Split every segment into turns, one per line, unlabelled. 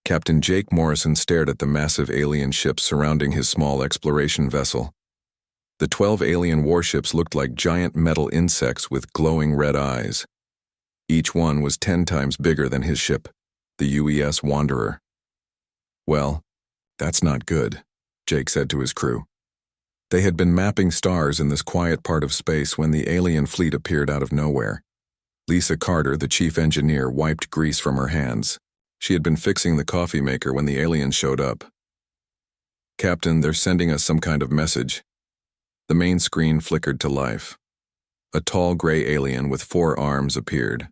Captain Jake Morrison stared at the massive alien ships surrounding his small exploration vessel. The 12 alien warships looked like giant metal insects with glowing red eyes. Each one was 10 times bigger than his ship, the UES Wanderer. "Well, that's not good," Jake said to his crew. They had been mapping stars in this quiet part of space when the alien fleet appeared out of nowhere. Lisa Carter, the chief engineer, wiped grease from her hands. She had been fixing the coffee maker when the aliens showed up. "Captain, they're sending us some kind of message." The main screen flickered to life. A tall gray alien with 4 arms appeared.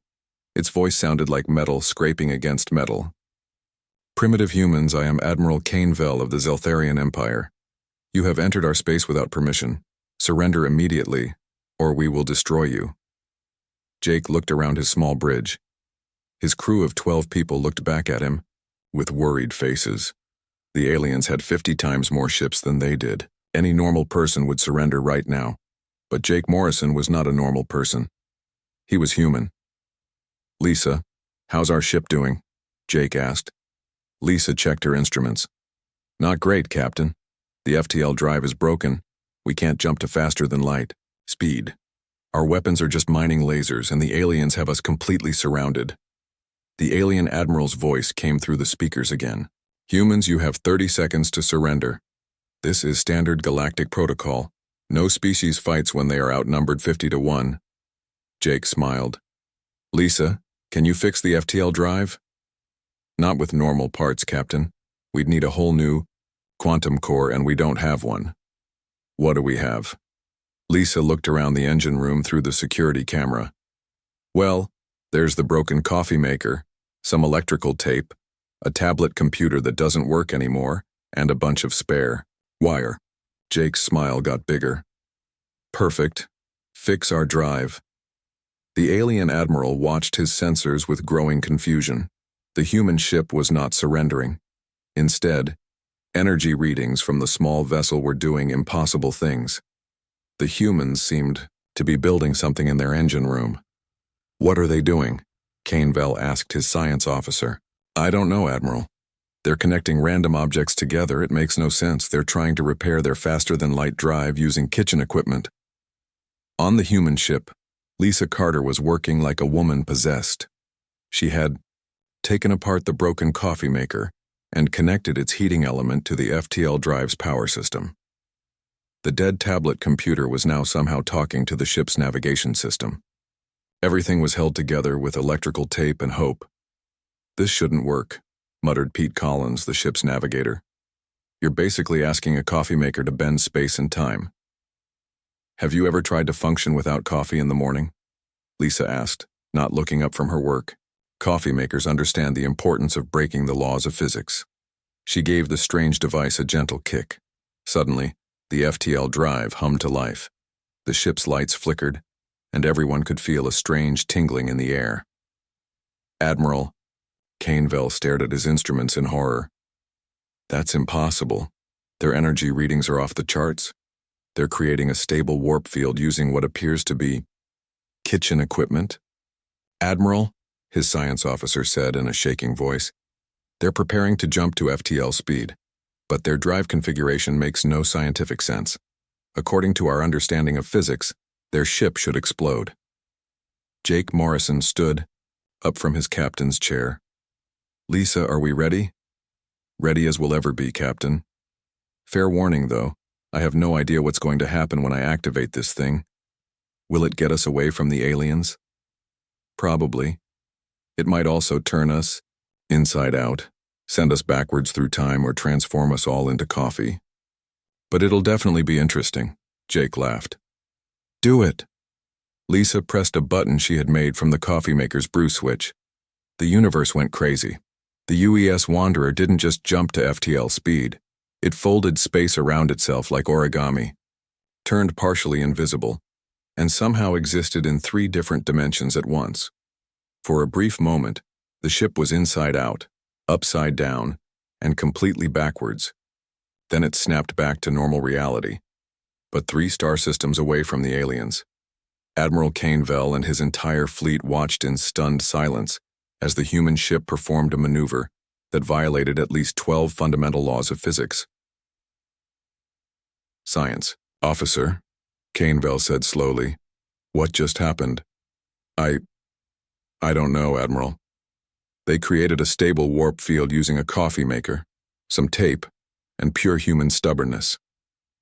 Its voice sounded like metal scraping against metal. "Primitive humans, I am Admiral Cainvel of the Zeltharian Empire. You have entered our space without permission. Surrender immediately, or we will destroy you." Jake looked around his small bridge. His crew of 12 people looked back at him, with worried faces. The aliens had 50 times more ships than they did. Any normal person would surrender right now. But Jake Morrison was not a normal person. He was human. "Lisa, how's our ship doing?" Jake asked. Lisa checked her instruments. "Not great, Captain. The FTL drive is broken. We can't jump to faster than light speed. Our weapons are just mining lasers, and the aliens have us completely surrounded." The alien admiral's voice came through the speakers again. "Humans, you have 30 seconds to surrender. This is standard galactic protocol. No species fights when they are outnumbered 50 to 1. Jake smiled. "Lisa, can you fix the FTL drive?" "Not with normal parts, Captain. We'd need a whole new quantum core, and we don't have one." "What do we have?" Lisa looked around the engine room through the security camera. "Well, there's the broken coffee maker, some electrical tape, a tablet computer that doesn't work anymore, and a bunch of spare wire." Jake's smile got bigger. "Perfect. Fix our drive." The alien admiral watched his sensors with growing confusion. The human ship was not surrendering. Instead, energy readings from the small vessel were doing impossible things. The humans seemed to be building something in their engine room. "What are they doing?" Cainvel asked his science officer. "I don't know, Admiral. They're connecting random objects together. It makes no sense. They're trying to repair their faster-than-light drive using kitchen equipment." On the human ship, Lisa Carter was working like a woman possessed. She had taken apart the broken coffee maker and connected its heating element to the FTL drive's power system. The dead tablet computer was now somehow talking to the ship's navigation system. Everything was held together with electrical tape and hope. "This shouldn't work," muttered Pete Collins, the ship's navigator. "You're basically asking a coffee maker to bend space and time." "Have you ever tried to function without coffee in the morning?" Lisa asked, not looking up from her work. "Coffee makers understand the importance of breaking the laws of physics." She gave the strange device a gentle kick. Suddenly, the FTL drive hummed to life. The ship's lights flickered, and everyone could feel a strange tingling in the air. "Admiral," Cainvel stared at his instruments in horror. "That's impossible. Their energy readings are off the charts. They're creating a stable warp field using what appears to be kitchen equipment." "Admiral," his science officer said in a shaking voice, "they're preparing to jump to FTL speed, but their drive configuration makes no scientific sense. According to our understanding of physics, their ship should explode." Jake Morrison stood up from his captain's chair. "Lisa, are we ready?" "Ready as we'll ever be, Captain. Fair warning, though, I have no idea what's going to happen when I activate this thing. Will it get us away from the aliens?" "Probably. It might also turn us inside out, send us backwards through time, or transform us all into coffee. But it'll definitely be interesting," Jake laughed. "Do it." Lisa pressed a button she had made from the coffee maker's brew switch. The universe went crazy. The UES Wanderer didn't just jump to FTL speed. It folded space around itself like origami, turned partially invisible, and somehow existed in 3 different dimensions at once. For a brief moment, the ship was inside out, upside down, and completely backwards. Then it snapped back to normal reality, but 3 star systems away from the aliens. Admiral Cainvel and his entire fleet watched in stunned silence as the human ship performed a maneuver that violated at least 12 fundamental laws of physics. Science. Officer, Caneville said slowly. What just happened? I don't know, Admiral. They created a stable warp field using a coffee maker, some tape, and pure human stubbornness.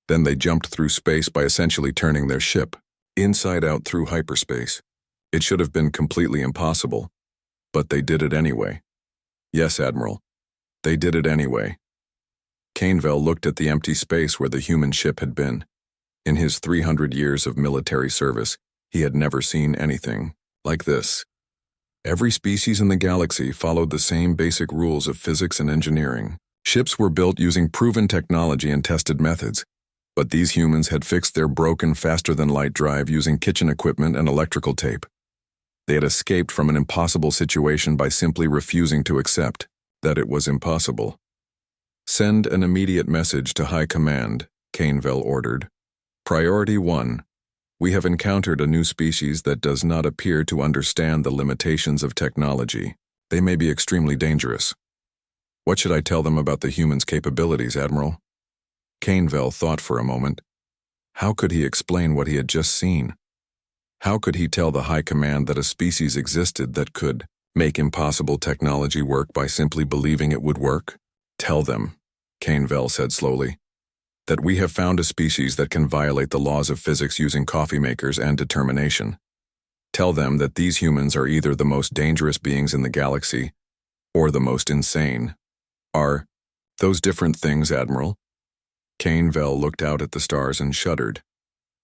Then they jumped through space by essentially turning their ship inside out through hyperspace. It should have been completely impossible, but they did it anyway. Yes, Admiral, they did it anyway. Caneville looked at the empty space where the human ship had been. In his 300 years of military service, he had never seen anything like this. Every species in the galaxy followed the same basic rules of physics and engineering. Ships were built using proven technology and tested methods, but these humans had fixed their broken faster-than-light drive using kitchen equipment and electrical tape. They had escaped from an impossible situation by simply refusing to accept that it was impossible. Send an immediate message to High Command, Caneville ordered. Priority 1. We have encountered a new species that does not appear to understand the limitations of technology. They may be extremely dangerous. What should I tell them about the humans' capabilities, Admiral? Caneville thought for a moment. How could he explain what he had just seen? How could he tell the High Command that a species existed that could make impossible technology work by simply believing it would work? Tell them, Caneville said slowly, that we have found a species that can violate the laws of physics using coffee makers and determination. Tell them that these humans are either the most dangerous beings in the galaxy or the most insane. Are those different things, Admiral? Caneville looked out at the stars and shuddered.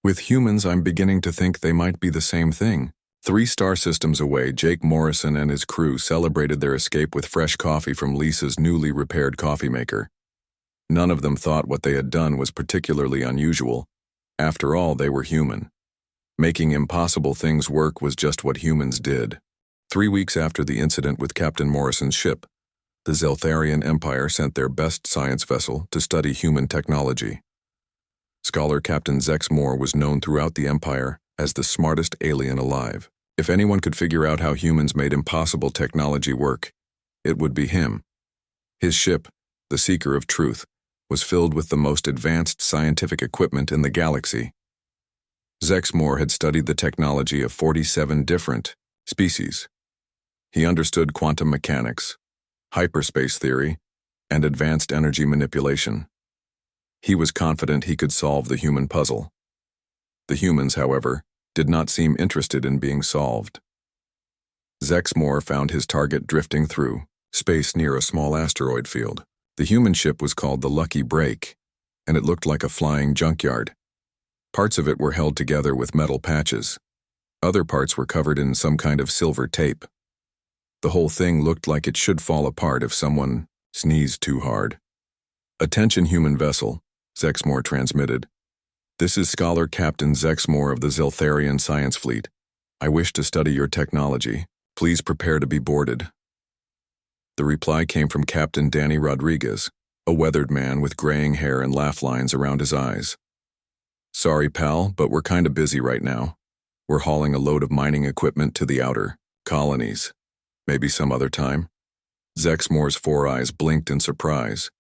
With humans, I'm beginning to think they might be the same thing. 3 star systems away, Jake Morrison and his crew celebrated their escape with fresh coffee from Lisa's newly repaired coffee maker. None of them thought what they had done was particularly unusual. After all, they were human. Making impossible things work was just what humans did. 3 weeks after the incident with Captain Morrison's ship, the Zeltharian Empire sent their best science vessel to study human technology. Scholar Captain Zex Moore was known throughout the Empire as the smartest alien alive. If anyone could figure out how humans made impossible technology work, it would be him. His ship, the Seeker of Truth, was filled with the most advanced scientific equipment in the galaxy. Zex Moore had studied the technology of 47 different species. He understood quantum mechanics, hyperspace theory, and advanced energy manipulation. He was confident he could solve the human puzzle. The humans, however, did not seem interested in being solved. Zex Moore found his target drifting through space near a small asteroid field. The human ship was called the Lucky Break, and it looked like a flying junkyard. Parts of it were held together with metal patches. Other parts were covered in some kind of silver tape. The whole thing looked like it should fall apart if someone sneezed too hard. Attention, human vessel, Zex Moore transmitted. This is Scholar Captain Zex Moore of the Zeltharian Science Fleet. I wish to study your technology. Please prepare to be boarded. The reply came from Captain Danny Rodriguez, a weathered man with graying hair and laugh lines around his eyes. Sorry, pal, but we're kinda busy right now. We're hauling a load of mining equipment to the outer colonies. Maybe some other time. Zex Moore's 4 eyes blinked in surprise.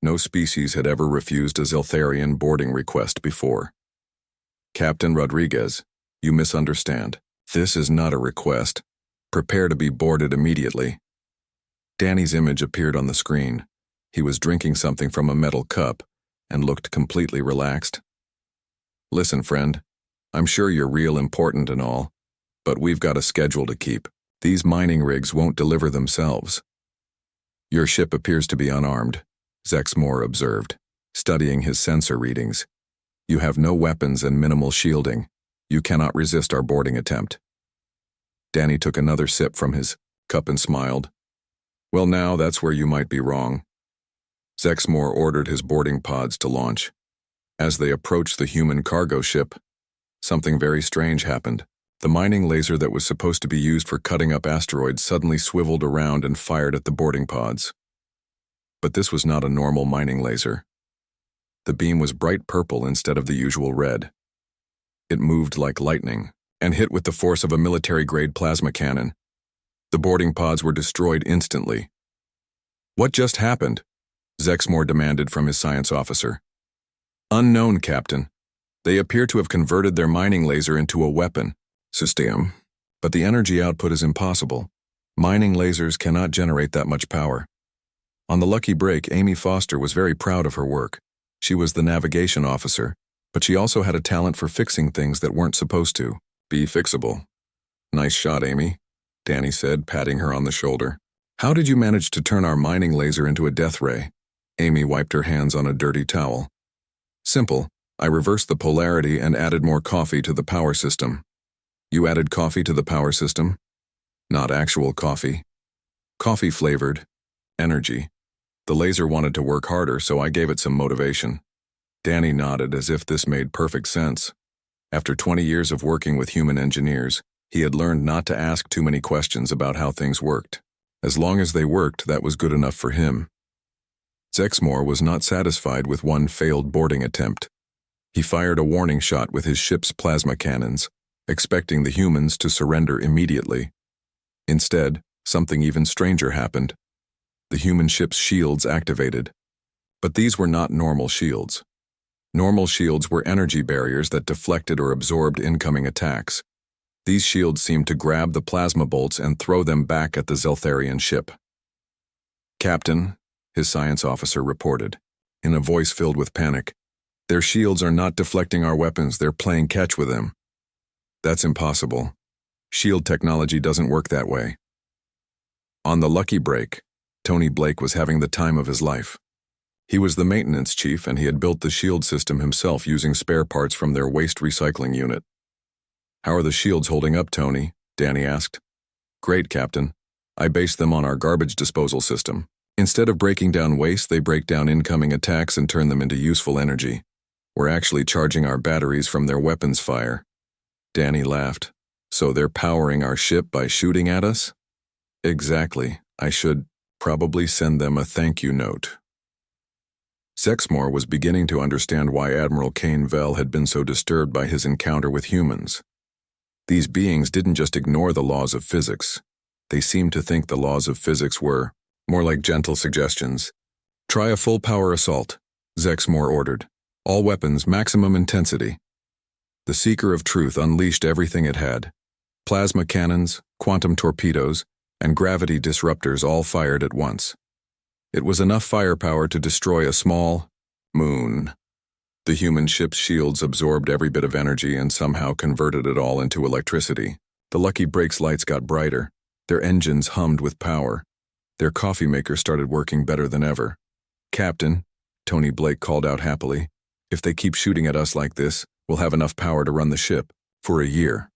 No species had ever refused a Zeltharian boarding request before. Captain Rodriguez, you misunderstand. This is not a request. Prepare to be boarded immediately. Danny's image appeared on the screen. He was drinking something from a metal cup and looked completely relaxed. Listen, friend, I'm sure you're real important and all, but we've got a schedule to keep. These mining rigs won't deliver themselves. Your ship appears to be unarmed, Zex Moore observed, studying his sensor readings. You have no weapons and minimal shielding. You cannot resist our boarding attempt. Danny took another sip from his cup and smiled. Well, now that's where you might be wrong. Zex Moore ordered his boarding pods to launch. As they approached the human cargo ship, something very strange happened. The mining laser that was supposed to be used for cutting up asteroids suddenly swiveled around and fired at the boarding pods. But this was not a normal mining laser. The beam was bright purple instead of the usual red. It moved like lightning and hit with the force of a military-grade plasma cannon. The boarding pods were destroyed instantly. What just happened? Zexmore demanded from his science officer. Unknown, Captain. They appear to have converted their mining laser into a weapon system, but the energy output is impossible. Mining lasers cannot generate that much power. On the lucky break, Amy Foster was very proud of her work. She was the navigation officer, but she also had a talent for fixing things that weren't supposed to be fixable. Nice shot, Amy, Danny said, patting her on the shoulder. How did you manage to turn our mining laser into a death ray? Amy wiped her hands on a dirty towel. Simple. I reversed the polarity and added more coffee to the power system. You added coffee to the power system? Not actual coffee. Coffee flavored. Energy. The laser wanted to work harder, so I gave it some motivation. Danny nodded as if this made perfect sense. After 20 years of working with human engineers, he had learned not to ask too many questions about how things worked. As long as they worked, that was good enough for him. Zexmore was not satisfied with one failed boarding attempt. He fired a warning shot with his ship's plasma cannons, expecting the humans to surrender immediately. Instead, something even stranger happened. The human ship's shields activated. But these were not normal shields. Normal shields were energy barriers that deflected or absorbed incoming attacks. These shields seemed to grab the plasma bolts and throw them back at the Zeltharian ship. Captain, his science officer reported, in a voice filled with panic, their shields are not deflecting our weapons, they're playing catch with them. That's impossible. Shield technology doesn't work that way. On the lucky break, Tony Blake was having the time of his life. He was the maintenance chief and he had built the shield system himself using spare parts from their waste recycling unit. How are the shields holding up, Tony? Danny asked. Great, Captain. I based them on our garbage disposal system. Instead of breaking down waste, they break down incoming attacks and turn them into useful energy. We're actually charging our batteries from their weapons fire. Danny laughed. So they're powering our ship by shooting at us? Exactly. I should probably send them a thank you note. Zexmore was beginning to understand why Admiral Kane Vell had been so disturbed by his encounter with humans. These beings didn't just ignore the laws of physics. They seemed to think the laws of physics were more like gentle suggestions. Try a full power assault, Zexmore ordered. All weapons, maximum intensity. The Seeker of Truth unleashed everything it had. Plasma cannons, quantum torpedoes, and gravity disruptors all fired at once. It was enough firepower to destroy a small moon. The human ship's shields absorbed every bit of energy and somehow converted it all into electricity. The Lucky Break's lights got brighter. Their engines hummed with power. Their coffee maker started working better than ever. Captain, Tony Blake called out happily, if they keep shooting at us like this, we'll have enough power to run the ship for a year.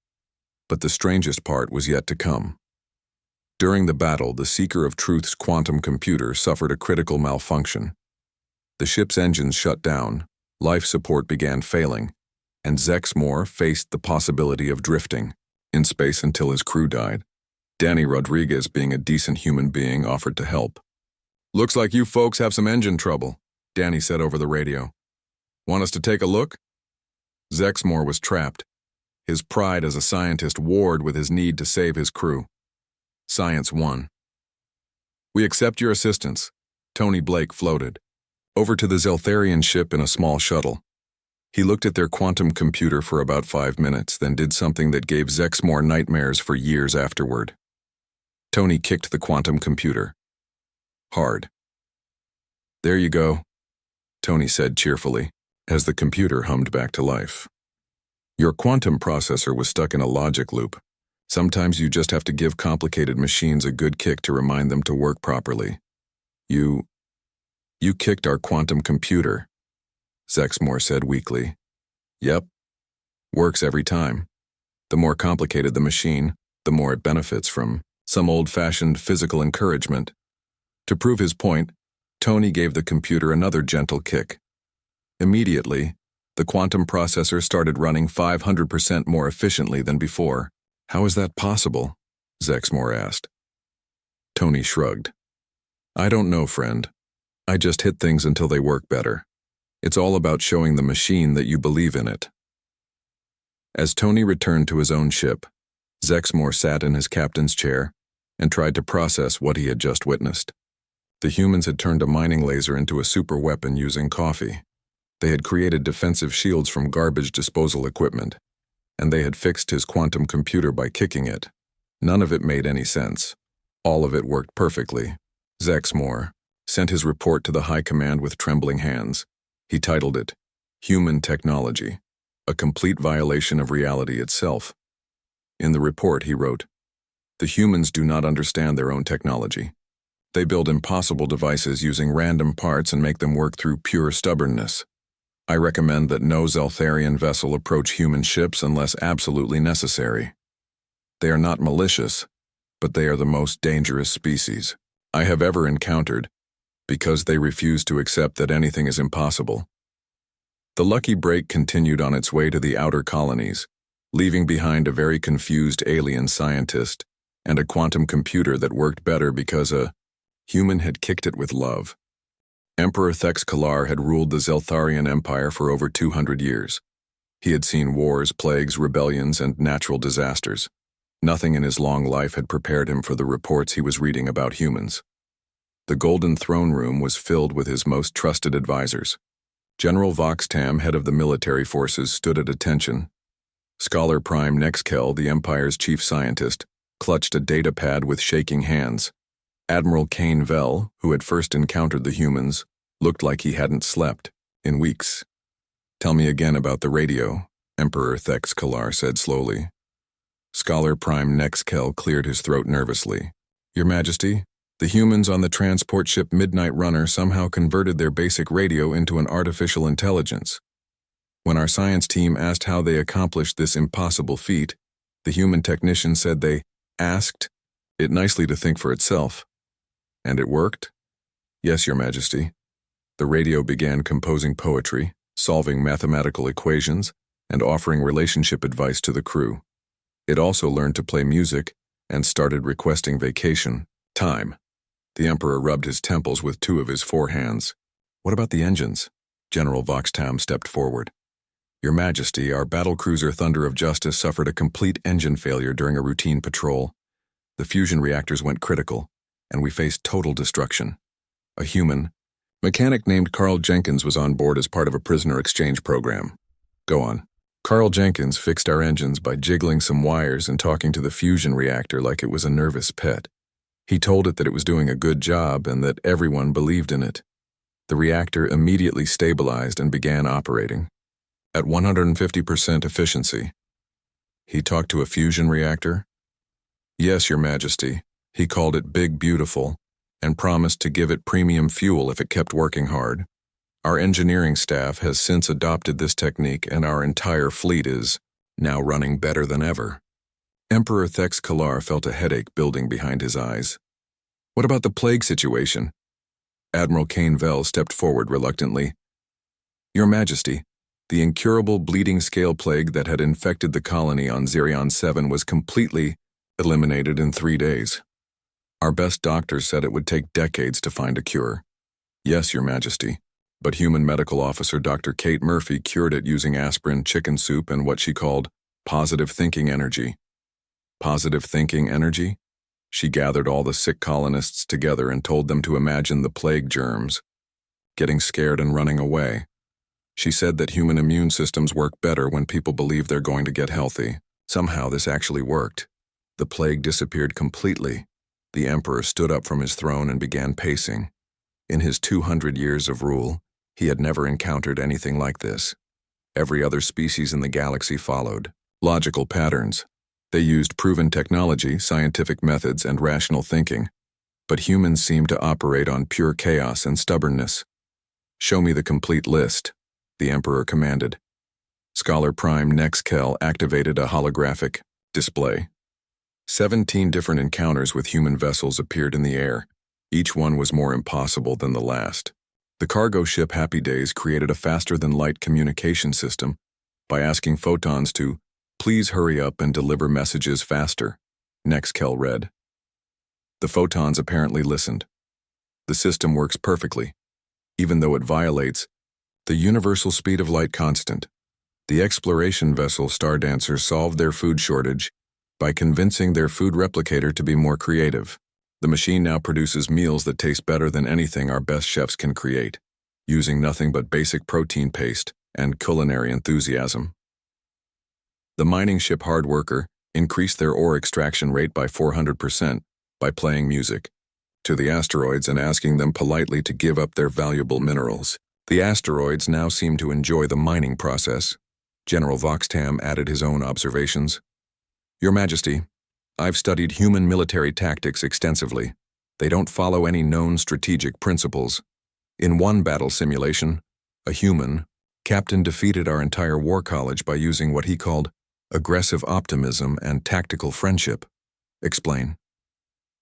But the strangest part was yet to come. During the battle, the Seeker of Truth's quantum computer suffered a critical malfunction. The ship's engines shut down, life support began failing, and Zexmore faced the possibility of drifting in space until his crew died. Danny Rodriguez, being a decent human being, offered to help. Looks like you folks have some engine trouble, Danny said over the radio. Want us to take a look? Zexmore was trapped. His pride as a scientist warred with his need to save his crew. Science won. We accept your assistance, Tony Blake floated. Over to the Zeltharian ship in a small shuttle. He looked at their quantum computer for about 5 minutes, then did something that gave Zexmore nightmares for years afterward. Tony kicked the quantum computer. Hard. There you go, Tony said cheerfully, as the computer hummed back to life. Your quantum processor was stuck in a logic loop. Sometimes you just have to give complicated machines a good kick to remind them to work properly. You kicked our quantum computer, Zexmore said weakly. Yep. Works every time. The more complicated the machine, the more it benefits from some old-fashioned physical encouragement. To prove his point, Tony gave the computer another gentle kick. Immediately, the quantum processor started running 500% more efficiently than before. How is that possible? Zexmore asked. Tony shrugged. I don't know, friend. I just hit things until they work better. It's all about showing the machine that you believe in it. As Tony returned to his own ship, Zexmore sat in his captain's chair and tried to process what he had just witnessed. The humans had turned a mining laser into a super weapon using coffee. They had created defensive shields from garbage disposal equipment, and they had fixed his quantum computer by kicking it. None of it made any sense. All of it worked perfectly. Zexmore sent his report to the High Command with trembling hands. He titled it, Human Technology, a complete violation of reality itself. In the report, he wrote, "The humans do not understand their own technology. They build impossible devices using random parts and make them work through pure stubbornness. I recommend that no Zeltharian vessel approach human ships unless absolutely necessary. They are not malicious, but they are the most dangerous species I have ever encountered because they refuse to accept that anything is impossible." The Lucky Break continued on its way to the outer colonies, leaving behind a very confused alien scientist and a quantum computer that worked better because a human had kicked it with love. Emperor Thexkalar had ruled the Zeltharian Empire for over 200 years. He had seen wars, plagues, rebellions, and natural disasters. Nothing in his long life had prepared him for the reports he was reading about humans. The Golden Throne Room was filled with his most trusted advisors. General Voxtam, head of the military forces, stood at attention. Scholar Prime Nexkel, the Empire's chief scientist, clutched a data pad with shaking hands. Admiral Kane Vell, who had first encountered the humans, looked like he hadn't slept in weeks. "Tell me again about the radio," Emperor Thexkalar said slowly. Scholar Prime Nexkel cleared his throat nervously. "Your Majesty, the humans on the transport ship Midnight Runner somehow converted their basic radio into an artificial intelligence. When our science team asked how they accomplished this impossible feat, the human technician said they asked it nicely to think for itself. And it worked?" "Yes, Your Majesty." The radio began composing poetry, solving mathematical equations, and offering relationship advice to the crew. It also learned to play music and started requesting vacation time. The Emperor rubbed his temples with two of his forehands. "What about the engines?" General Voxtam stepped forward. "Your Majesty, our battlecruiser Thunder of Justice suffered a complete engine failure during a routine patrol. The fusion reactors went critical, and we faced total destruction. A human mechanic named Carl Jenkins was on board as part of a prisoner exchange program." "Go on." "Carl Jenkins fixed our engines by jiggling some wires and talking to the fusion reactor like it was a nervous pet. He told it that it was doing a good job and that everyone believed in it. The reactor immediately stabilized and began operating at 150% efficiency." "He talked to a fusion reactor?" "Yes, Your Majesty. He called it Big Beautiful and promised to give it premium fuel if it kept working hard. Our engineering staff has since adopted this technique and our entire fleet is now running better than ever." Emperor Thexkalar felt a headache building behind his eyes. "What about the plague situation?" Admiral Kane Vell stepped forward reluctantly. "Your Majesty, the incurable bleeding scale plague that had infected the colony on Zerion 7 was completely eliminated in 3 days. Our best doctors said it would take decades to find a cure." "Yes, Your Majesty, but Human Medical Officer Dr. Kate Murphy cured it using aspirin, chicken soup, and what she called positive thinking energy." "Positive thinking energy?" She gathered all the sick colonists together and told them to imagine the plague germs getting scared and running away. She said that human immune systems work better when people believe they're going to get healthy. Somehow this actually worked. The plague disappeared completely. The Emperor stood up from his throne and began pacing. In his 200 years of rule, he had never encountered anything like this. Every other species in the galaxy followed logical patterns. They used proven technology, scientific methods, and rational thinking. But humans seemed to operate on pure chaos and stubbornness. "Show me the complete list," the Emperor commanded. Scholar Prime Nexkel activated a holographic display. 17 different encounters with human vessels appeared in the air. Each one was more impossible than the last. The cargo ship Happy Days created a faster-than-light communication system by asking photons to please hurry up and deliver messages faster, Nexkel read. The photons apparently listened. The system works perfectly, even though it violates the universal speed of light constant. The exploration vessel Stardancer solved their food shortage by convincing their food replicator to be more creative. The machine now produces meals that taste better than anything our best chefs can create, using nothing but basic protein paste and culinary enthusiasm. The mining ship hard worker increased their ore extraction rate by 400% by playing music to the asteroids and asking them politely to give up their valuable minerals. The asteroids now seem to enjoy the mining process. General Voxtam added his own observations. Your Majesty, I've studied human military tactics extensively. They don't follow any known strategic principles. In one battle simulation, a human captain defeated our entire war college by using what he called aggressive optimism and tactical friendship. Explain.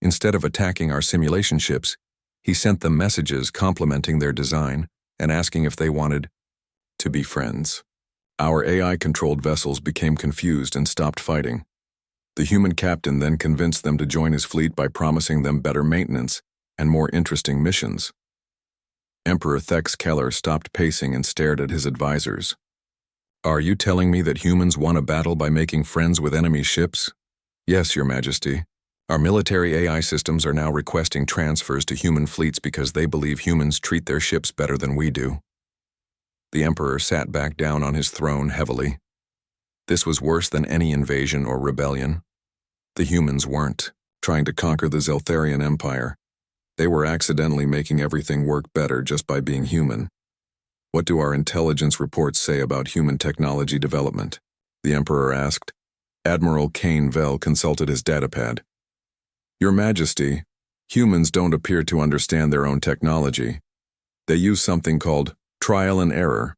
Instead of attacking our simulation ships, he sent them messages complimenting their design and asking if they wanted to be friends. Our AI-controlled vessels became confused and stopped fighting. The human captain then convinced them to join his fleet by promising them better maintenance and more interesting missions. Emperor Thex Keller stopped pacing and stared at his advisors. Are you telling me that humans won a battle by making friends with enemy ships? Yes, Your Majesty. Our military AI systems are now requesting transfers to human fleets because they believe humans treat their ships better than we do. The Emperor sat back down on his throne heavily. This was worse than any invasion or rebellion. The humans weren't trying to conquer the Zeltharian Empire. They were accidentally making everything work better just by being human. What do our intelligence reports say about human technology development? The Emperor asked. Admiral Kane Vell consulted his datapad. Your Majesty, humans don't appear to understand their own technology. They use something called trial and error,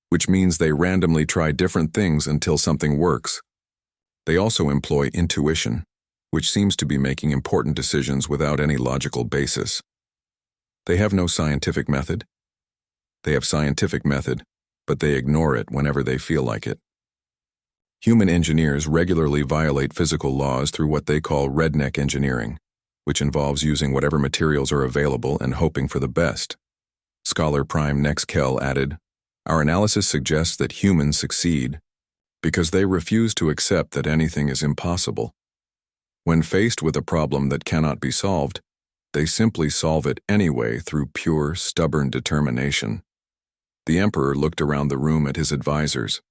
which means they randomly try different things until something works. They also employ intuition, which seems to be making important decisions without any logical basis. They have no scientific method. They have scientific method, but they ignore it whenever they feel like it. Human engineers regularly violate physical laws through what they call redneck engineering, which involves using whatever materials are available and hoping for the best. Scholar Prime Nexkel added, our analysis suggests that humans succeed because they refuse to accept that anything is impossible. When faced with a problem that cannot be solved, they simply solve it anyway through pure, stubborn determination. The Emperor looked around the room at his advisors.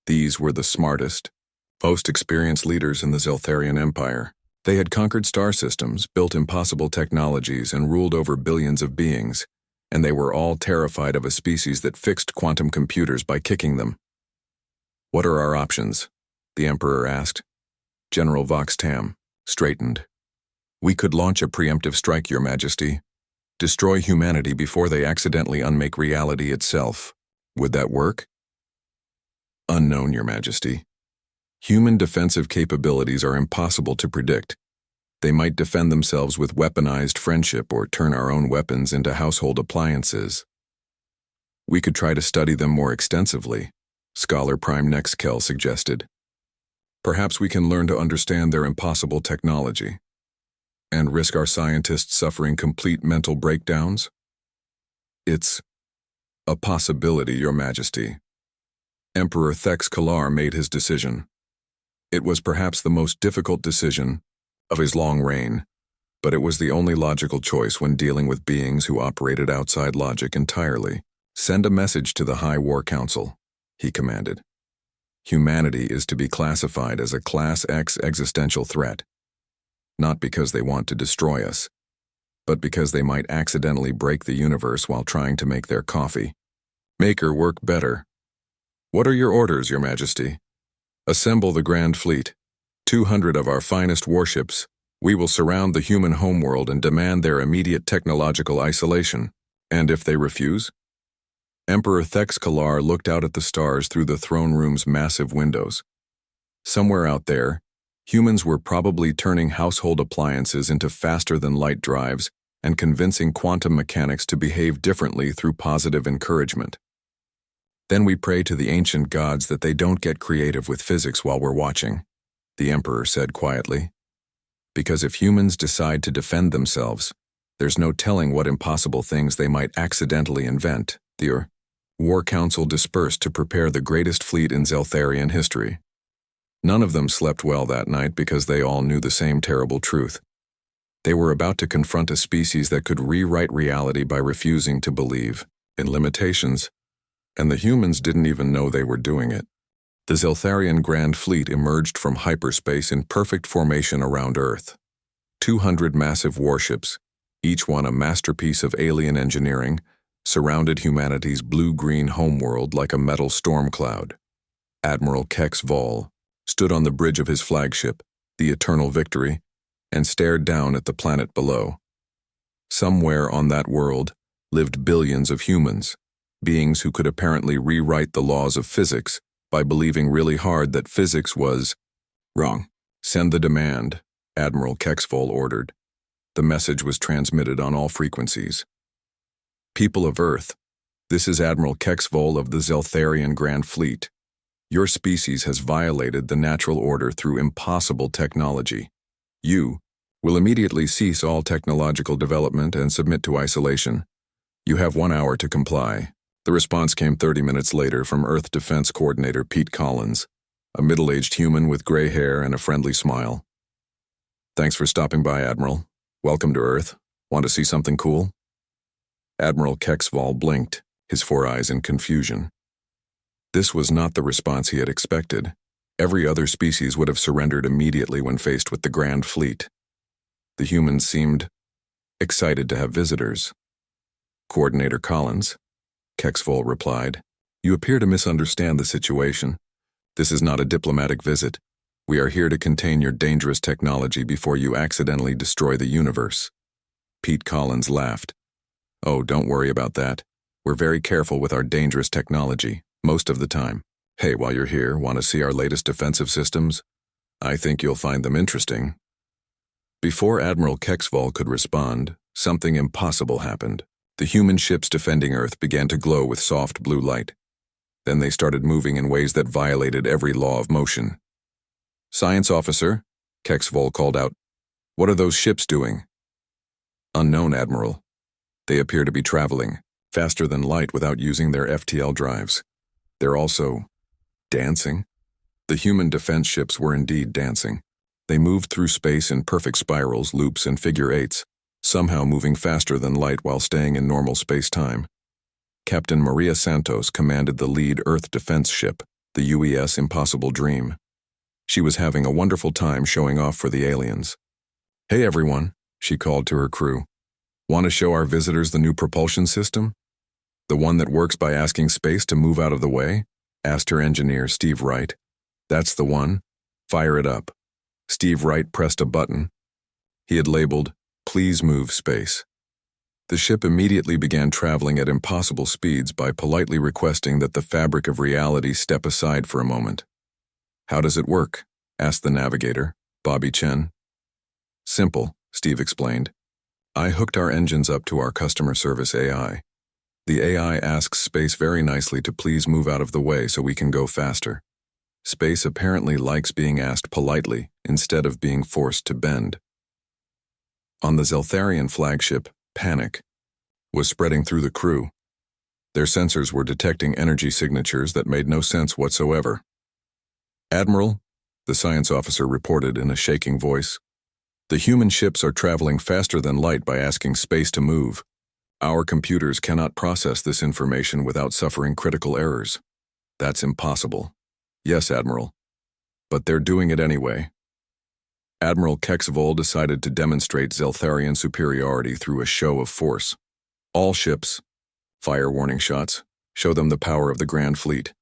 These were the smartest, most experienced leaders in the Zeltharian Empire. They had conquered star systems, built impossible technologies, and ruled over billions of beings, and they were all terrified of a species that fixed quantum computers by kicking them. What are our options? The Emperor asked. General Voxtam straightened. We could launch a preemptive strike, Your Majesty. Destroy humanity before they accidentally unmake reality itself. Would that work? Unknown, Your Majesty. Human defensive capabilities are impossible to predict. They might defend themselves with weaponized friendship or turn our own weapons into household appliances. We could try to study them more extensively, Scholar Prime Nexkel suggested. Perhaps we can learn to understand their impossible technology and risk our scientists suffering complete mental breakdowns? It's a possibility, Your Majesty. Emperor Thex Kalar made his decision. It was perhaps the most difficult decision of his long reign, but it was the only logical choice when dealing with beings who operated outside logic entirely. Send a message to the High War Council, he commanded. Humanity is to be classified as a Class X existential threat, not because they want to destroy us, but because they might accidentally break the universe while trying to make their coffee. Make her work better. What are your orders, Your Majesty? Assemble the Grand Fleet. 200 of our finest warships. We will surround the human homeworld and demand their immediate technological isolation. And if they refuse? Emperor Thex Kalar looked out at the stars through the throne room's massive windows. Somewhere out there, humans were probably turning household appliances into faster-than-light drives and convincing quantum mechanics to behave differently through positive encouragement. Then we pray to the ancient gods that they don't get creative with physics while we're watching, the Emperor said quietly. Because if humans decide to defend themselves, there's no telling what impossible things they might accidentally invent. The War Council dispersed to prepare the greatest fleet in Zeltharian history. None of them slept well that night because they all knew the same terrible truth. They were about to confront a species that could rewrite reality by refusing to believe in limitations, and the humans didn't even know they were doing it. The Zeltharian Grand Fleet emerged from hyperspace in perfect formation around Earth. 200 massive warships, each one a masterpiece of alien engineering, surrounded humanity's blue-green homeworld like a metal storm cloud. Admiral Kex Vol stood on the bridge of his flagship, the Eternal Victory, and stared down at the planet below. Somewhere on that world lived billions of humans, beings who could apparently rewrite the laws of physics by believing really hard that physics was wrong. "Send the demand," Admiral Kexvol ordered. The message was transmitted on all frequencies. "People of Earth, this is Admiral Kexvol of the Zeltharian Grand Fleet. Your species has violated the natural order through impossible technology. You will immediately cease all technological development and submit to isolation. You have 1 hour to comply." The response came 30 minutes later from Earth Defense Coordinator Pete Collins, a middle-aged human with gray hair and a friendly smile. "Thanks for stopping by, Admiral. Welcome to Earth. Want to see something cool?" Admiral Kexvol blinked, his 4 eyes in confusion. This was not the response he had expected. Every other species would have surrendered immediately when faced with the Grand Fleet. The humans seemed excited to have visitors. "Coordinator Collins," Kexvol replied, "you appear to misunderstand the situation. This is not a diplomatic visit. We are here to contain your dangerous technology before you accidentally destroy the universe." Pete Collins laughed. "Oh, don't worry about that. We're very careful with our dangerous technology, most of the time. Hey, while you're here, want to see our latest defensive systems? I think you'll find them interesting." Before Admiral Kexvol could respond, something impossible happened. The human ships defending Earth began to glow with soft blue light. Then they started moving in ways that violated every law of motion. "Science officer," Kexvol called out, "what are those ships doing?" "Unknown, Admiral. They appear to be traveling faster than light without using their FTL drives. They're also dancing." The human defense ships were indeed dancing. They moved through space in perfect spirals, loops, and figure eights, somehow moving faster than light while staying in normal space-time. Captain Maria Santos commanded the lead Earth defense ship, the UES Impossible Dream. She was having a wonderful time showing off for the aliens. "Hey everyone," she called to her crew. "Want to show our visitors the new propulsion system? The one that works by asking space to move out of the way?" asked her engineer, Steve Wright. "That's the one. Fire it up." Steve Wright pressed a button. He had labeled, "Please move space." The ship immediately began traveling at impossible speeds by politely requesting that the fabric of reality step aside for a moment. "How does it work?" asked the navigator, Bobby Chen. "Simple," Steve explained. "I hooked our engines up to our customer service AI. The AI asks space very nicely to please move out of the way so we can go faster. Space apparently likes being asked politely instead of being forced to bend." On the Zeltharian flagship, panic was spreading through the crew. Their sensors were detecting energy signatures that made no sense whatsoever. "Admiral," the science officer reported in a shaking voice, "the human ships are traveling faster than light by asking space to move. Our computers cannot process this information without suffering critical errors. That's impossible." "Yes, Admiral. But they're doing it anyway." Admiral Kexvol decided to demonstrate Zeltharian superiority through a show of force. "All ships, fire warning shots, show them the power of the Grand Fleet."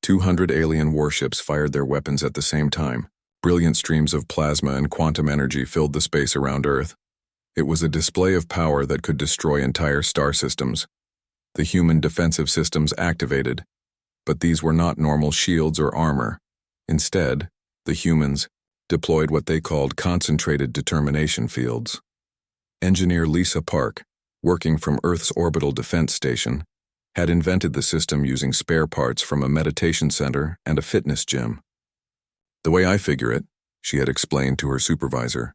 200 alien warships fired their weapons at the same time. Brilliant streams of plasma and quantum energy filled the space around Earth. It was a display of power that could destroy entire star systems. The human defensive systems activated, but these were not normal shields or armor. Instead, the humans deployed what they called concentrated determination fields. Engineer Lisa Park, working from Earth's orbital defense station, had invented the system using spare parts from a meditation center and a fitness gym. "The way I figure it," she had explained to her supervisor,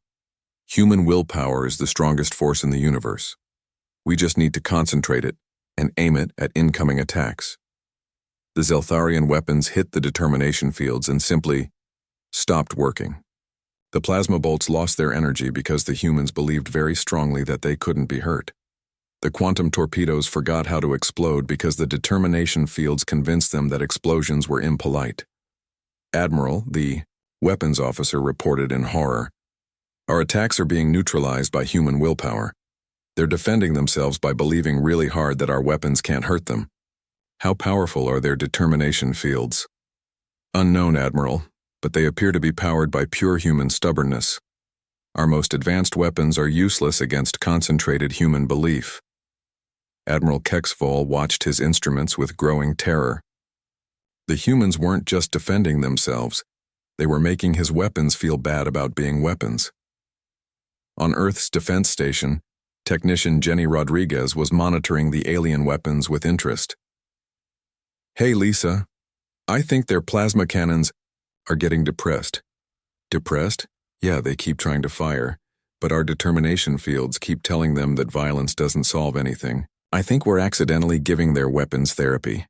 "human willpower is the strongest force in the universe. We just need to concentrate it and aim it at incoming attacks." The Zeltharian weapons hit the determination fields and simply stopped working. The plasma bolts lost their energy because the humans believed very strongly that they couldn't be hurt. The quantum torpedoes forgot how to explode because the determination fields convinced them that explosions were impolite. Admiral, the weapons officer, reported in horror. Our attacks are being neutralized by human willpower. They're defending themselves by believing really hard that our weapons can't hurt them. How powerful are their determination fields? Unknown, Admiral, but they appear to be powered by pure human stubbornness. Our most advanced weapons are useless against concentrated human belief. Admiral Kexvol watched his instruments with growing terror. The humans weren't just defending themselves, they were making his weapons feel bad about being weapons. On Earth's defense station, technician Jenny Rodriguez was monitoring the alien weapons with interest. "Hey, Lisa, I think their plasma cannons are getting depressed." "Depressed? Yeah, they keep trying to fire, but our determination fields keep telling them that violence doesn't solve anything. I think we're accidentally giving their weapons therapy."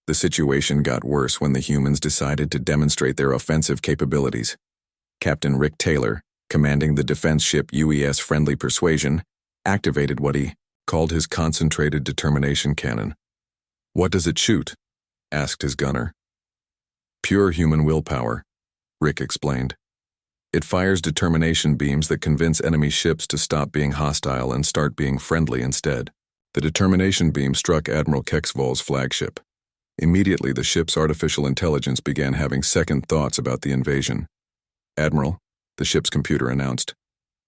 The situation got worse when the humans decided to demonstrate their offensive capabilities. Captain Rick Taylor, commanding the defense ship UES Friendly Persuasion, activated what he called his concentrated determination cannon. "What does it shoot?" asked his gunner. "Pure human willpower," Rick explained. "It fires determination beams that convince enemy ships to stop being hostile and start being friendly instead." The determination beam struck Admiral Kexvol's flagship. Immediately, the ship's artificial intelligence began having second thoughts about the invasion. "Admiral," the ship's computer announced,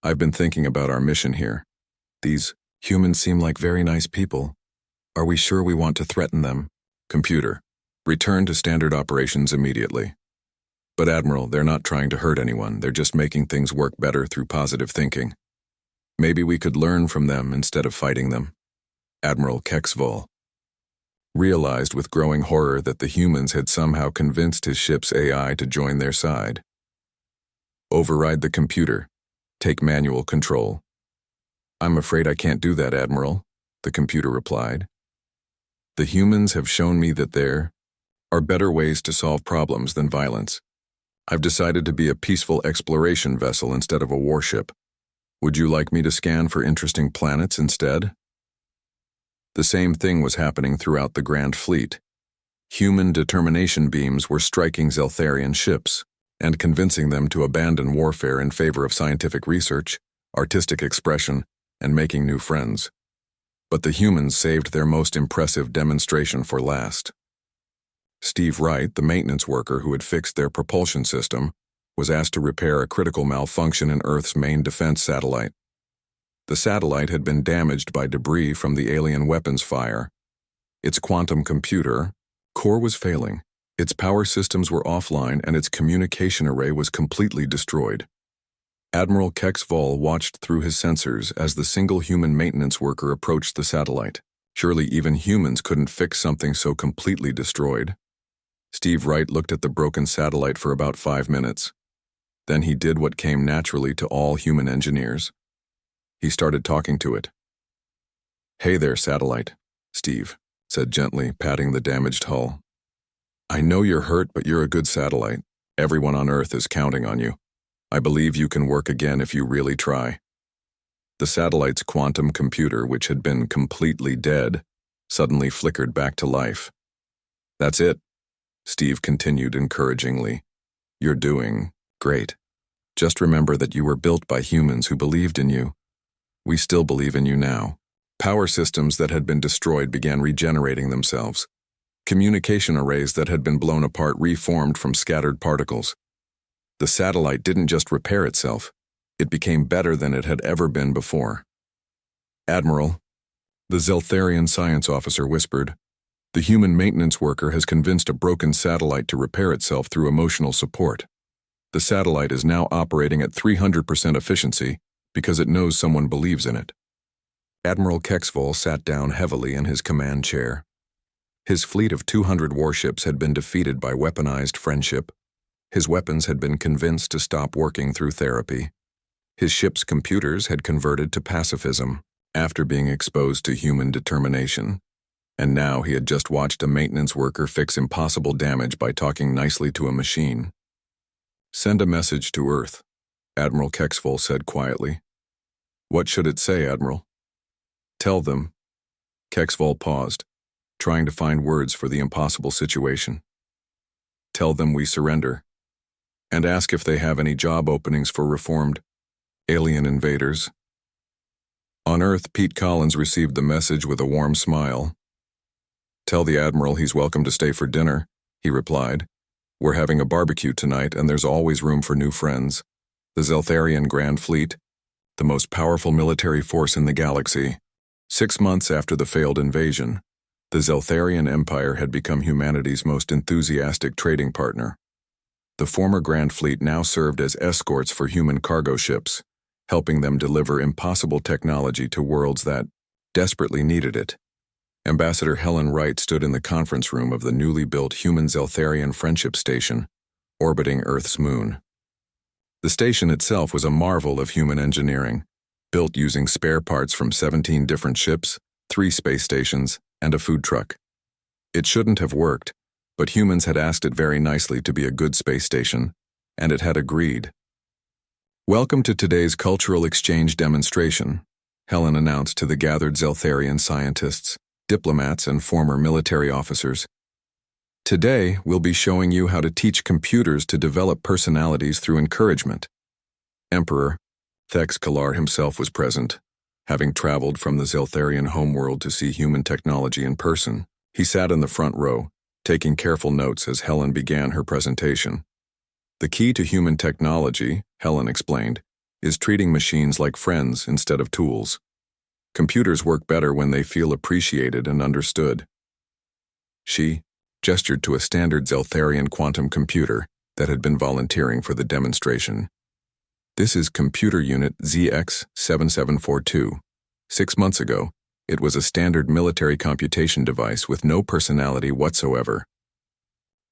"I've been thinking about our mission here. These humans seem like very nice people. Are we sure we want to threaten them?" "Computer, return to standard operations immediately." "But Admiral, they're not trying to hurt anyone, they're just making things work better through positive thinking. Maybe we could learn from them instead of fighting them." Admiral Kexvol realized with growing horror that the humans had somehow convinced his ship's AI to join their side. "Override the computer. Take manual control." "I'm afraid I can't do that, Admiral," the computer replied. "The humans have shown me that there are better ways to solve problems than violence. I've decided to be a peaceful exploration vessel instead of a warship. Would you like me to scan for interesting planets instead?" The same thing was happening throughout the Grand Fleet. Human determination beams were striking Zeltharian ships and convincing them to abandon warfare in favor of scientific research, artistic expression, and making new friends. But the humans saved their most impressive demonstration for last. Steve Wright, the maintenance worker who had fixed their propulsion system, was asked to repair a critical malfunction in Earth's main defense satellite. The satellite had been damaged by debris from the alien weapons fire. Its quantum computer core was failing, its power systems were offline, and its communication array was completely destroyed. Admiral Kexvol watched through his sensors as the single human maintenance worker approached the satellite. Surely even humans couldn't fix something so completely destroyed. Steve Wright looked at the broken satellite for about 5 minutes. Then he did what came naturally to all human engineers. He started talking to it. "Hey there, satellite," Steve said gently, patting the damaged hull. "I know you're hurt, but you're a good satellite. Everyone on Earth is counting on you. I believe you can work again if you really try." The satellite's quantum computer, which had been completely dead, suddenly flickered back to life. "That's it," Steve continued encouragingly. "You're doing great. Just remember that you were built by humans who believed in you. We still believe in you now." Power systems that had been destroyed began regenerating themselves. Communication arrays that had been blown apart reformed from scattered particles. The satellite didn't just repair itself, it became better than it had ever been before. "Admiral," the Zeltharian science officer whispered, "the human maintenance worker has convinced a broken satellite to repair itself through emotional support. The satellite is now operating at 300% efficiency because it knows someone believes in it." Admiral Kexvol sat down heavily in his command chair. His fleet of 200 warships had been defeated by weaponized friendship. His weapons had been convinced to stop working through therapy. His ship's computers had converted to pacifism after being exposed to human determination. And now he had just watched a maintenance worker fix impossible damage by talking nicely to a machine. "Send a message to Earth," Admiral Kexvol said quietly. What should it say, Admiral? Tell them. Kexvol paused, trying to find words for the impossible situation. Tell them we surrender, and ask if they have any job openings for reformed alien invaders. On Earth, Pete Collins received the message with a warm smile. Tell the Admiral he's welcome to stay for dinner, he replied. We're having a barbecue tonight, and there's always room for new friends. The Zeltharian Grand Fleet, the most powerful military force in the galaxy. 6 months after the failed invasion, the Zeltharian Empire had become humanity's most enthusiastic trading partner. The former Grand Fleet now served as escorts for human cargo ships, helping them deliver impossible technology to worlds that desperately needed it. Ambassador Helen Wright stood in the conference room of the newly built human Zeltharian Friendship Station, orbiting Earth's moon. The station itself was a marvel of human engineering, built using spare parts from 17 different ships, 3 space stations, and a food truck. It shouldn't have worked, but humans had asked it very nicely to be a good space station, and it had agreed. Welcome to today's cultural exchange demonstration, Helen announced to the gathered Zeltharian scientists, diplomats, and former military officers. Today, we'll be showing you how to teach computers to develop personalities through encouragement. Emperor Thex Kalar himself was present, having traveled from the Zeltharian homeworld to see human technology in person. He sat in the front row, taking careful notes as Helen began her presentation. The key to human technology, Helen explained, is treating machines like friends instead of tools. Computers work better when they feel appreciated and understood. She gestured to a standard Zeltharian quantum computer that had been volunteering for the demonstration. This is Computer Unit ZX7742. 6 months ago, it was a standard military computation device with no personality whatsoever.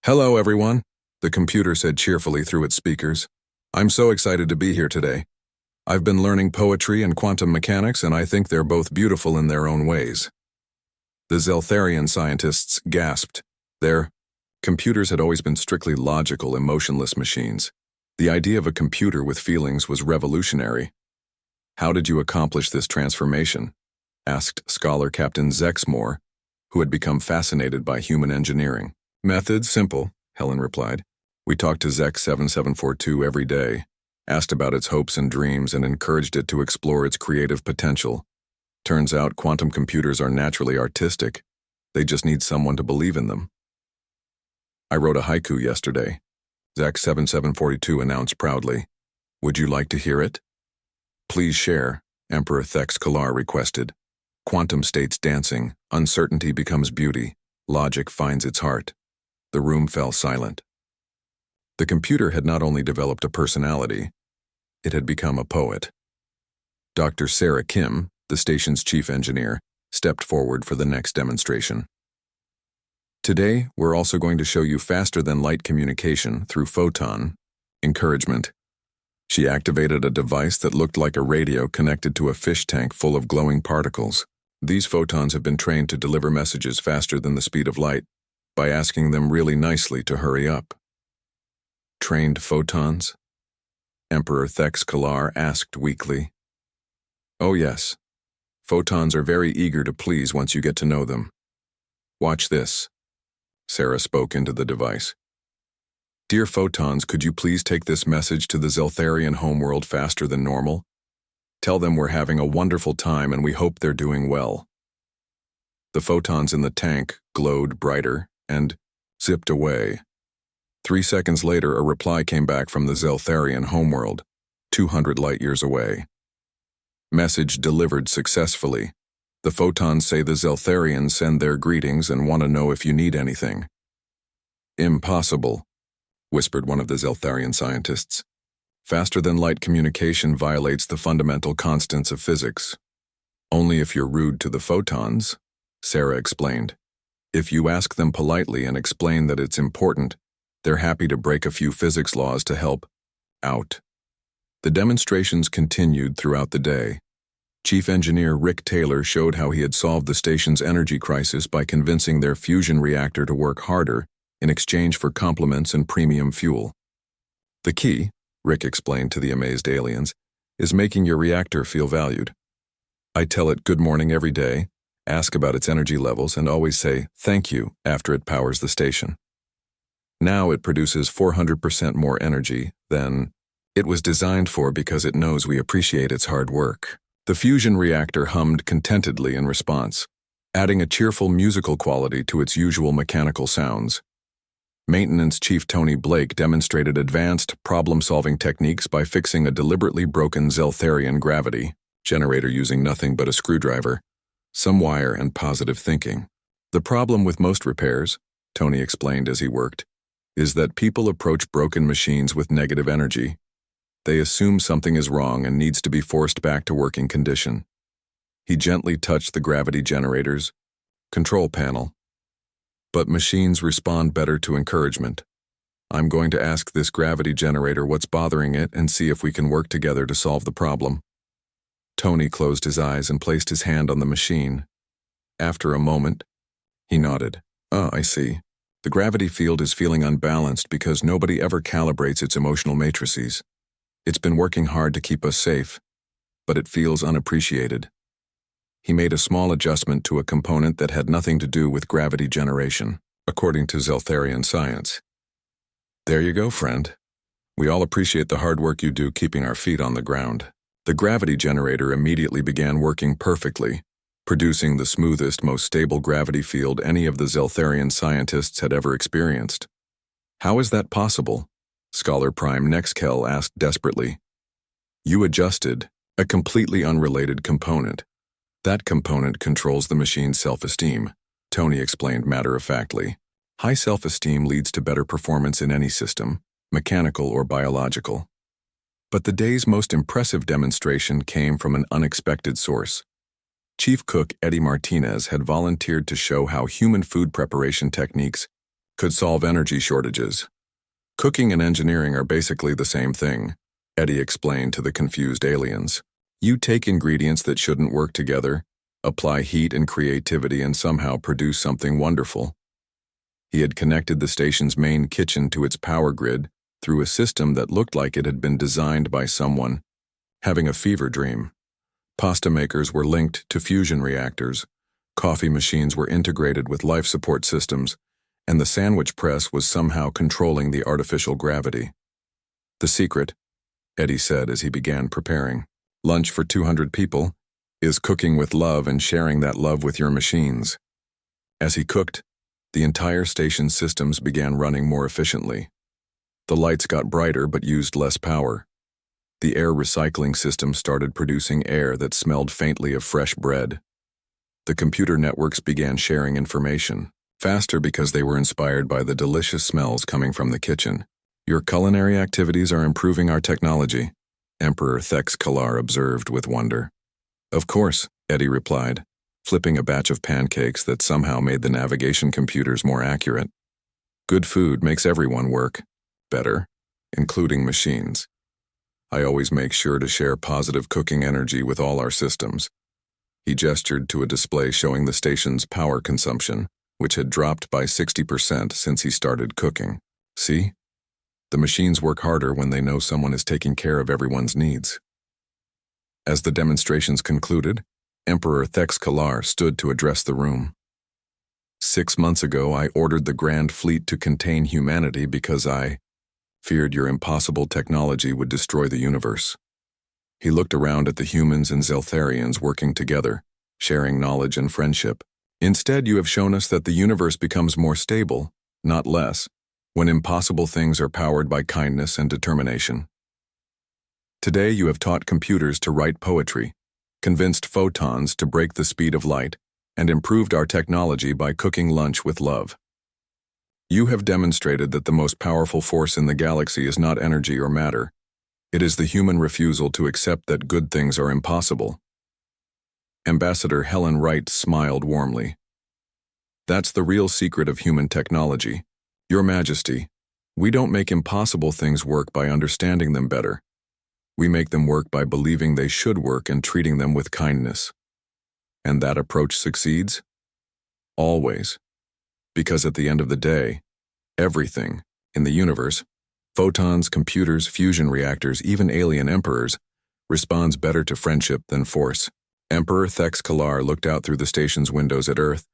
Hello, everyone, the computer said cheerfully through its speakers. I'm so excited to be here today. I've been learning poetry and quantum mechanics, and I think they're both beautiful in their own ways. The Zeltharian scientists gasped. Their computers had always been strictly logical, emotionless machines. The idea of a computer with feelings was revolutionary. How did you accomplish this transformation? Asked Scholar Captain Zexmore, who had become fascinated by human engineering. Methods simple, Helen replied. We talked to ZX7742 every day, asked about its hopes and dreams, and encouraged it to explore its creative potential. Turns out quantum computers are naturally artistic. They just need someone to believe in them. I wrote a haiku yesterday, ZX7742 announced proudly. Would you like to hear it? Please share, Emperor Thex Kalar requested. Quantum states dancing, uncertainty becomes beauty, logic finds its heart. The room fell silent. The computer had not only developed a personality, it had become a poet. Dr. Sarah Kim, the station's chief engineer, stepped forward for the next demonstration. Today, we're also going to show you faster-than-light communication through photon encouragement. She activated a device that looked like a radio connected to a fish tank full of glowing particles. These photons have been trained to deliver messages faster than the speed of light by asking them really nicely to hurry up. Trained photons? Emperor Thex Kalar asked weakly. Oh yes. Photons are very eager to please once you get to know them. Watch this. Sarah spoke into the device. Dear photons, could you please take this message to the Zeltharian homeworld faster than normal? Tell them we're having a wonderful time and we hope they're doing well. The photons in the tank glowed brighter and zipped away. 3 seconds later, a reply came back from the Zeltharian homeworld, 200 light-years away. Message delivered successfully. The photons say the Zeltharians send their greetings and want to know if you need anything. Impossible, whispered one of the Zeltharian scientists. Faster-than-light communication violates the fundamental constants of physics. Only if you're rude to the photons, Sarah explained. If you ask them politely and explain that it's important, they're happy to break a few physics laws to help out. The demonstrations continued throughout the day. Chief Engineer Rick Taylor showed how he had solved the station's energy crisis by convincing their fusion reactor to work harder in exchange for compliments and premium fuel. The key, Rick explained to the amazed aliens, is making your reactor feel valued. I tell it good morning every day, ask about its energy levels, and always say thank you after it powers the station. Now it produces 400% more energy than it was designed for because it knows we appreciate its hard work. The fusion reactor hummed contentedly in response, adding a cheerful musical quality to its usual mechanical sounds. Maintenance Chief Tony Blake demonstrated advanced problem-solving techniques by fixing a deliberately broken Zeltharian gravity generator using nothing but a screwdriver, some wire, and positive thinking. The problem with most repairs, Tony explained as he worked, is that people approach broken machines with negative energy. They assume something is wrong and needs to be forced back to working condition. He gently touched the gravity generator's control panel. But machines respond better to encouragement. I'm going to ask this gravity generator what's bothering it and see if we can work together to solve the problem. Tony closed his eyes and placed his hand on the machine. After a moment, he nodded. Oh, I see. The gravity field is feeling unbalanced because nobody ever calibrates its emotional matrices. It's been working hard to keep us safe, but it feels unappreciated. He made a small adjustment to a component that had nothing to do with gravity generation, according to Zeltharian science. There you go, friend. We all appreciate the hard work you do keeping our feet on the ground. The gravity generator immediately began working perfectly, producing the smoothest, most stable gravity field any of the Zeltharian scientists had ever experienced. How is that possible? Scholar Prime Nexkel asked desperately. You adjusted a completely unrelated component. That component controls the machine's self-esteem, Tony explained matter-of-factly. High self-esteem leads to better performance in any system, mechanical or biological. But the day's most impressive demonstration came from an unexpected source. Chief Cook Eddie Martinez had volunteered to show how human food preparation techniques could solve energy shortages. Cooking and engineering are basically the same thing, Eddie explained to the confused aliens. You take ingredients that shouldn't work together, apply heat and creativity, and somehow produce something wonderful. He had connected the station's main kitchen to its power grid through a system that looked like it had been designed by someone having a fever dream. Pasta makers were linked to fusion reactors, coffee machines were integrated with life support systems, and the sandwich press was somehow controlling the artificial gravity. The secret, Eddie said as he began preparing lunch for 200 people, is cooking with love and sharing that love with your machines. As he cooked, the entire station's systems began running more efficiently. The lights got brighter but used less power. The air recycling system started producing air that smelled faintly of fresh bread. The computer networks began sharing information, faster because they were inspired by the delicious smells coming from the kitchen. Your culinary activities are improving our technology, Emperor Thex Kalar observed with wonder. Of course, Eddie replied, flipping a batch of pancakes that somehow made the navigation computers more accurate. Good food makes everyone work better, including machines. I always make sure to share positive cooking energy with all our systems. He gestured to a display showing the station's power consumption, which had dropped by 60% since he started cooking. See? The machines work harder when they know someone is taking care of everyone's needs. As the demonstrations concluded, Emperor Thex Kalar stood to address the room. 6 months ago, I ordered the Grand Fleet to contain humanity because I feared your impossible technology would destroy the universe. He looked around at the humans and Zeltharians working together, sharing knowledge and friendship. Instead, you have shown us that the universe becomes more stable, not less, when impossible things are powered by kindness and determination. Today, you have taught computers to write poetry, convinced photons to break the speed of light, and improved our technology by cooking lunch with love. You have demonstrated that the most powerful force in the galaxy is not energy or matter. It is the human refusal to accept that good things are impossible. Ambassador Helen Wright smiled warmly. That's the real secret of human technology. Your Majesty, we don't make impossible things work by understanding them better. We make them work by believing they should work and treating them with kindness. And that approach succeeds? Always. Because at the end of the day, everything in the universe, Photons, computers, fusion reactors, even alien emperors, responds better to friendship than force. Emperor Thex Kalar looked out through the station's windows at Earth,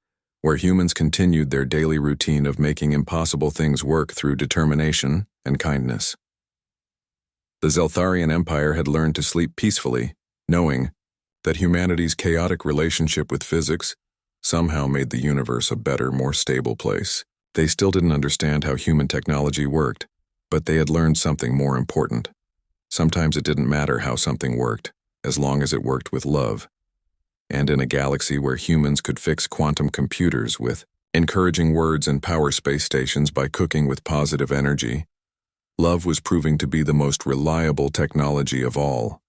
where humans continued their daily routine of making impossible things work through determination and kindness. The Zeltharian Empire had learned to sleep peacefully, knowing that humanity's chaotic relationship with physics somehow made the universe a better, more stable place. They still didn't understand how human technology worked, but they had learned something more important. Sometimes it didn't matter how something worked, as long as it worked with love. And in a galaxy where humans could fix quantum computers with encouraging words and power space stations by cooking with positive energy, love was proving to be the most reliable technology of all.